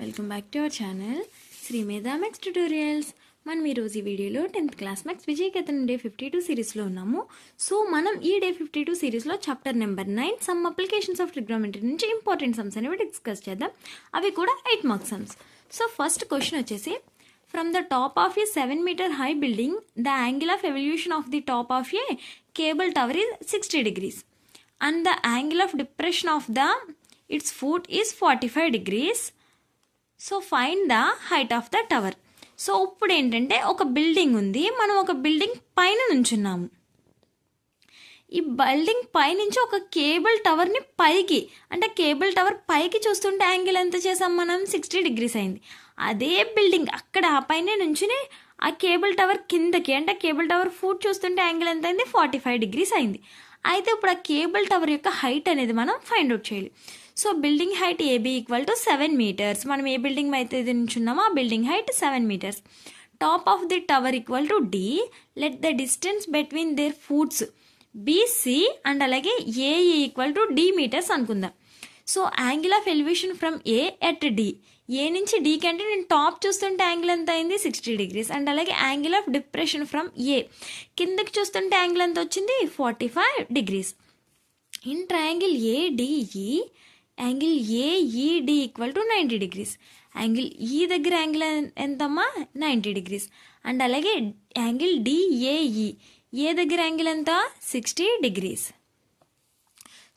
Welcome back to our channel Shri Medha maths tutorials. మనం ఈరోజు ఈ వీడియోలో 10th క్లాస్ మ్యాథ్స్ విజయకేతన్ డే 52 సిరీస్లో ఉన్నాము. సో మనం ఈ డే 52 సిరీస్లో chapter number 9 some applications of trigonometry నుంచి ఇంపార్టెంట్ సమ్స్ అనేవి డిస్కస్ చేద్దాం. అవి కూడా 8 marks sums. So first question వచ్చేసి, from the top of a 7 meter high building the angle of evolution of the top of a cable tower is 60 degrees and the angle of depression of its foot is 45 degrees. So find the height of the tower. So ఇప్పుడు ఏంటంటే ఒక building ఉంది, మనం ఒక building పైన నుంచున్నాము. ఈ building పైనుంచి ఒక కేబుల్ టవర్ని పైకి, అంటే కేబుల్ టవర్ పైకి చూస్తుంటే యాంగిల్ ఎంత చేసాం మనం, 60 degrees అయింది. అదే బిల్డింగ్ అక్కడ ఆ పైన నుంచుని ఆ కేబుల్ టవర్ కిందకి, అంటే కేబుల్ టవర్ ఫుట్ చూస్తుంటే యాంగిల్ ఎంత అయింది, 45 degrees అయింది. అయితే ఇప్పుడు ఆ కేబుల్ టవర్ యొక్క హైట్ అనేది మనం ఫైండ్ అవుట్ చేయాలి. So building height AB equal to 7 meters. మనం ఏ బిల్డింగ్ అయితే నుంచున్నామో ఆ building height 7 meters. Top of the tower equal to D. Let the distance between their foots BC and అలాగే AE equal to D meters అనుకుందాం. So angle of elevation from A at D, A నుంచి డీకి అంటే నేను top చూస్తుంటే angle ఎంత అయింది, 60 degrees. And అలాగే angle of depression from A, కిందకి చూస్తుంటే యాంగిల్ ఎంత వచ్చింది, 45 degrees. In triangle ADE angle AED equal to 90 degrees. Angle E దగ్గర యాంగిల్ ఎంతమ్మా, 90 degrees. అండ్ అలాగే యాంగిల్ డిఏఈ, ఏ దగ్గర యాంగిల్ ఎంత, 60 degrees.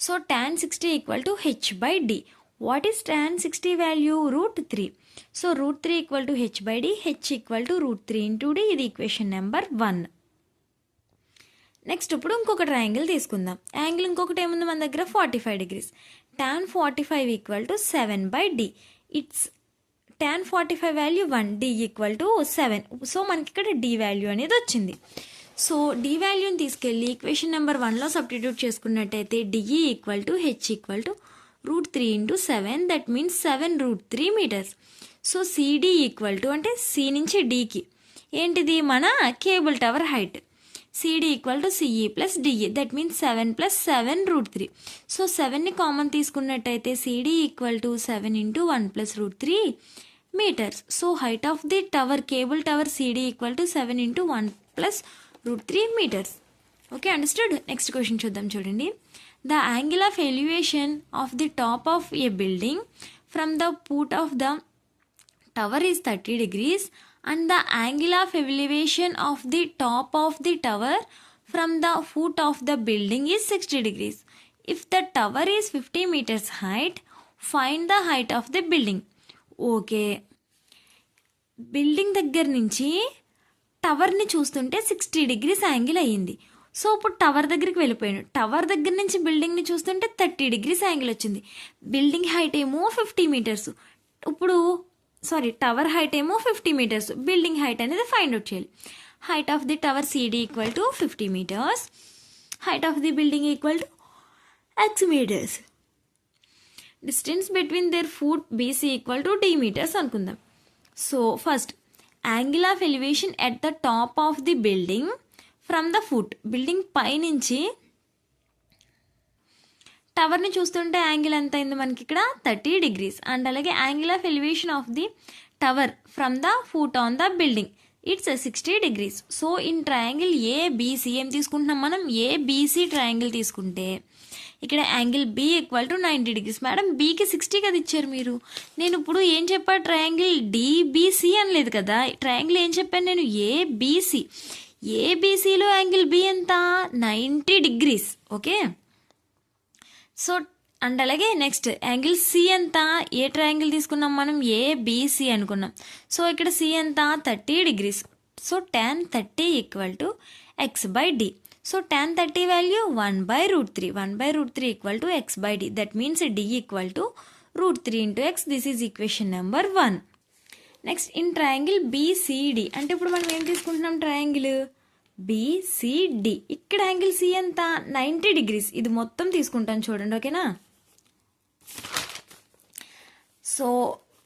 So tan 60 equal to H by D. What is tan 60 value, √3. So √3 equal to H by D, H equal to √3 into D. ఇది equation number 1. Next ఇప్పుడు ఇంకొక triangle తీసుకుందాం. Angle ఇంకొకటి ఏముంది మన దగ్గర, 45 degrees. tan 45 equal to 7 by D. It's tan 45 value 1, D equal to 7. So మనకి ఇక్కడ డి వాల్యూ అనేది వచ్చింది. సో డి వాల్యూని తీసుకెళ్ళి ఈక్వేషన్ నెంబర్ 1లో సబ్స్టిట్యూట్ చేసుకున్నట్టయితే DE equal to H equal to √3 into 7, that means 7√3 meters. So CD equal to, అంటే C నుంచి డికి ఏంటిది మన cable tower height, CD equal to CE plus DE, that means 7 + 7 √3. So 7ని కామన్ తీసుకున్నట్టయితే CD equal to 7 into 1 + √3 meters. So height of the tower, cable tower CD equal to 7 into 1 + √3 meters. Okay, understood. Next question చూద్దాం, చూడండి. The angle of elevation of the top of A building from the foot of the tower is 30 degrees and the angle of elevation of the top of the tower from the foot of the building is 60 degrees. If the tower is 50 meters height, find the height of the building. Okay, building దగ్గర నుంచి టవర్ని చూస్తుంటే 60 degrees angle అయ్యింది. So ఇప్పుడు tower దగ్గరికి వెళ్ళిపోయాను. Tower దగ్గర నుంచి బిల్డింగ్ని చూస్తుంటే 30 degrees యాంగిల్ వచ్చింది. బిల్డింగ్ హైట్ ఏమో 50 meters. ఇప్పుడు టవర్ హైట్ ఏమో 50 meters, బిల్డింగ్ హైట్ అనేది ఫైండ్ అవుట్ చేయాలి. Height of the tower CD equal to 50 meters, height of the building equal to x meters. Distance between their foot BC equal to D meters అనుకుందాం. So first angle of elevation at the top of the building from the foot, building పైనుంచి టవర్ని చూస్తుంటే angle ఎంత అయింది మనకి ఇక్కడ, 30 degrees. And అలాగే angle of elevation of the tower from the foot on the building, it's 60 degrees. So in triangle ABC ఏం తీసుకుంటున్నాం మనం, ఏబీసీ ట్రయాంగిల్ తీసుకుంటే ఇక్కడ angle B equal to 90 degrees. Madam బీకి 60 కదా ఇచ్చారు మీరు, నేను ఇప్పుడు ఏం చెప్పా, ట్రయాంగిల్ డిబిసి అనలేదు కదా, ట్రయాంగిల్ ఏం చెప్పాను నేను, ఏబీసీ. ఏబీసీలో యాంగిల్ బి ఎంత, 90 degrees. ఓకే, సో అండ్ అలాగే నెక్స్ట్ యాంగిల్ సి ఎంత, ఏ ట్రయాంగిల్ తీసుకున్నాం మనం, ఏబిసి అనుకున్నాం. సో ఇక్కడ సి ఎంత, 30 degrees. So tan 30 equal to x by D. So tan 30 value 1/√3, 1/√3 equal to x by D, that means D equal to √3 into x. This is equation number 1. Next in triangle BCD, అంటే ఇప్పుడు మనం ఏం తీసుకుంటున్నాం, triangle BCD. ఇక్కడ angle C ఎంత, 90 degrees. ఇది మొత్తం తీసుకుంటాం చూడండి, ఓకేనా. So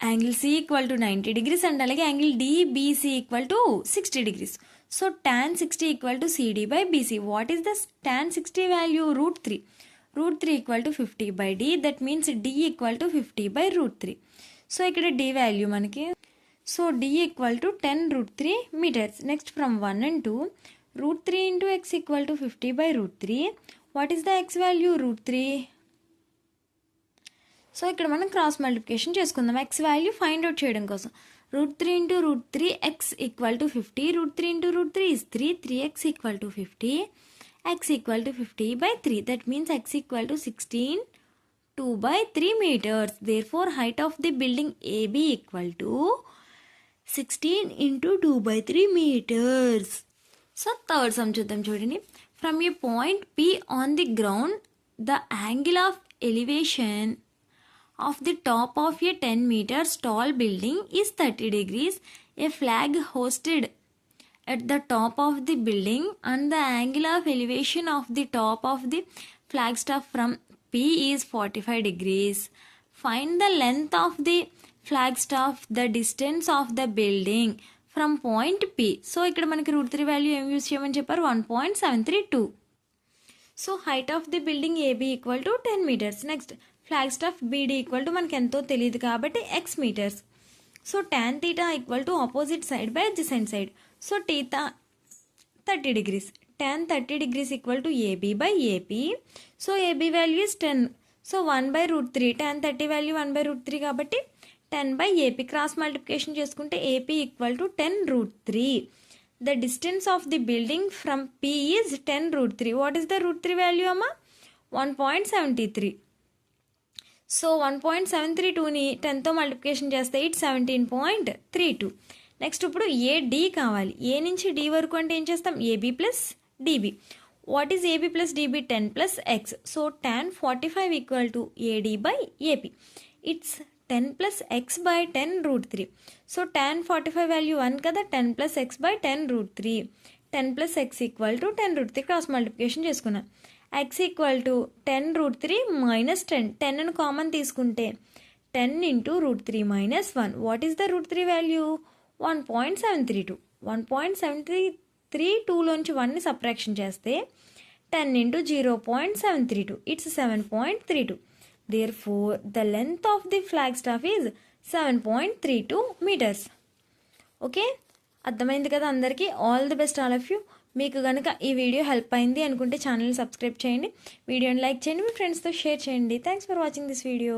angle C equal to 90 degrees and అలాగే angle DBC equal to 60 degrees. So tan 60 equal to CD by BC. What is the tan 60 value, √3. √3 equal to 50 by D, that means D equal to 50/√3. So ఇక్కడ d value మనకి, so d equal to 10√3 metres. Next from 1 and 2, √3 into x equal to 50/√3. What is the x value? √3. So ఇక్కడ మనం cross multiplication చేసుకుందాం x value find out చేయడం కోసం. √3 into √3 x equal to 50. √3 into √3 is 3. 3x equal to 50. x equal to 50/3. That means x equal to 16 2/3 meters. Therefore, height of the building AB equal to 16 into 2/3 meters. So, third sum చూద్దాం చూడండి. From a point P on the ground, the angle of elevation of the top of a 10 meters tall building is 30 degrees. A flag hosted at the top of the building and the angle of elevation of the top of the flagstaff from P is 45 degrees. Find the length of the flagstaff, the distance of the building from point P. So ఇక్కడ మనకి √3 value ఏం use చేయమని చెప్పారు? 1.732. So height of the building AB equal to 10 meters. Next flagstaff BD equal to మనకి ఎంతో తెలియదు కాబట్టి x meters. So tan theta equal to opposite side by adjacent side. So theta 30 degrees. Tan 30 degrees equal to AB/AP. So AB value is 10. So 1/√3. Tan 30 value 1/√3 కాబట్టి 10/AP. Cross multiplication చేసుకుంటే AP equal to 10√3. The distance of the building from P is 10√3. What is the √3 value అమ్మా? 1.73. So 1.732ని 10తో multiplication చేస్తే it 17.32. Next ఇప్పుడు AD కావాలి. ఏ నుంచి D వరకు అంటే ఏం చేస్తాం? AB plus DB. What is AB plus DB? 10 plus x. So tan 45 equal to AD/AP. It's 10 plus x by 10√3. సో tan 45 వాల్యూ 1 కదా, 10 plus x by 10√3. 10 plus x equal to 10√3. Cross multiplication చేసుకున్నాం. x equal to 10√3 minus 10. 10ను common తీసుకుంటే 10 into √3 minus 1. What is the √3 value? 1.732. 1.732లోంచి 1ని subtraction చేస్తే 10 into 0.732. It's 7.32. Therefore, the length of the flagstaff is 7.32 meters. Okay, అర్థమైంది కదా అందరికీ? All the best all of you. మీకు కనుక ఈ వీడియో హెల్ప్ అయింది అనుకుంటే ఛానల్ని సబ్స్క్రైబ్ చేయండి, వీడియోని లైక్ చేయండి, మీ ఫ్రెండ్స్తో షేర్ చేయండి. Thanks for watching this video.